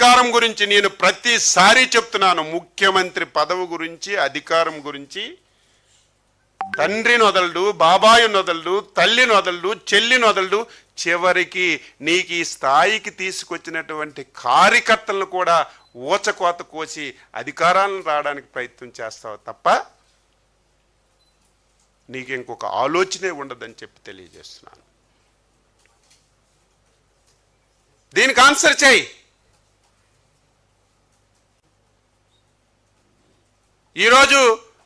అధికారం గురించి నేను ప్రతిసారి చెప్తున్నాను. ముఖ్యమంత్రి పదవి గురించి, అధికారం గురించి తండ్రిని వదలడు, బాబాయిని వదలడు, తల్లిని వదలడు, చెల్లిని వదలడు. చివరికి నీకు ఈ స్థాయికి తీసుకొచ్చినటువంటి కార్యకర్తలను కూడా ఊచకోత కోసి అధికారాలను రావడానికి ప్రయత్నం చేస్తావు తప్ప నీకు ఇంకొక ఆలోచనే ఉండదని చెప్పి తెలియజేస్తున్నాను. దీనికి ఆన్సర్ చేయి. ఈరోజు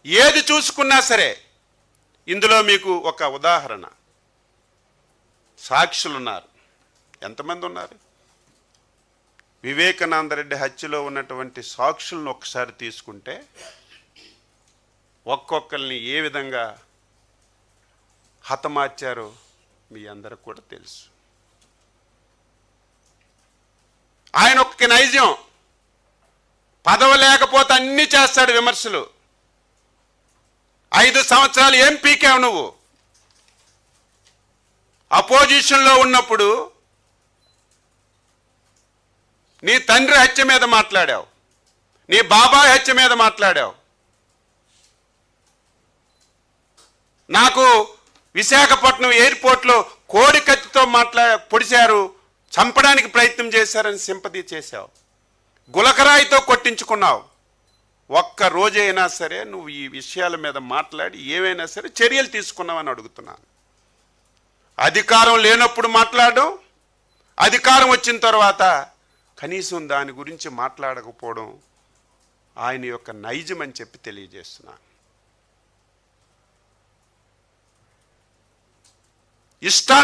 ఏది చూసుకున్నా సరే ఇందులో మీకు ఒక ఉదాహరణ. సాక్షులు ఉన్నారు. ఎంతమంది ఉన్నారు? వివేకానంద రెడ్డి హత్యలో ఉన్నటువంటి సాక్షులను ఒకసారి తీసుకుంటే ఒక్కొక్కరిని ఏ విధంగా హతమార్చారో మీ అందరికి కూడా తెలుసు. ఆయన ఒక్క నైజం, పదవి లేకపోతే అన్నీ చేస్తాడు విమర్శలు. 5 సంవత్సరాలు ఏం పీకావు నువ్వు? అపోజిషన్లో ఉన్నప్పుడు నీ తండ్రి హత్య మీద మాట్లాడావు, నీ బాబాయ్ హత్య మీద మాట్లాడావు. నాకు విశాఖపట్నం ఎయిర్పోర్ట్లో కోడి కత్తితో పొడిచారు, చంపడానికి ప్రయత్నం చేశారని సింపతి చేశావు. గులకరాయితో కొట్టించుకున్నావు. ఒక్క రోజైనా సరే నువ్వు ఈ విషయాల మీద మాట్లాడి ఏవైనా సరే చర్యలు తీసుకున్నావని అడుగుతున్నాను. అధికారం లేనప్పుడు మాట్లాడడం, అధికారం వచ్చిన తర్వాత కనీసం దాని గురించి మాట్లాడకపోవడం ఆయన యొక్క నైజం అని చెప్పి తెలియజేస్తున్నాను. ఇష్టాన్ని